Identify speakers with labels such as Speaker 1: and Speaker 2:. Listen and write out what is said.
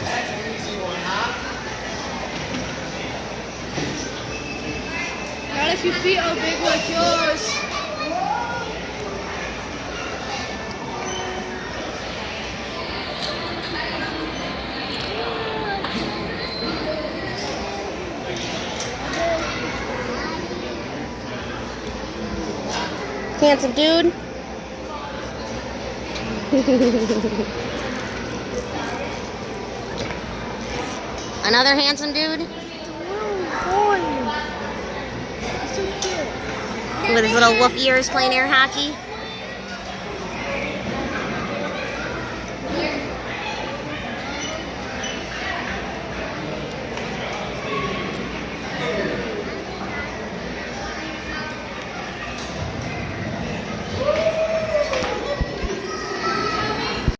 Speaker 1: That's an easy one, huh?
Speaker 2: Not if your feet are big like yours.
Speaker 3: Handsome dude. Another handsome dude with his little wolf ears playing air hockey.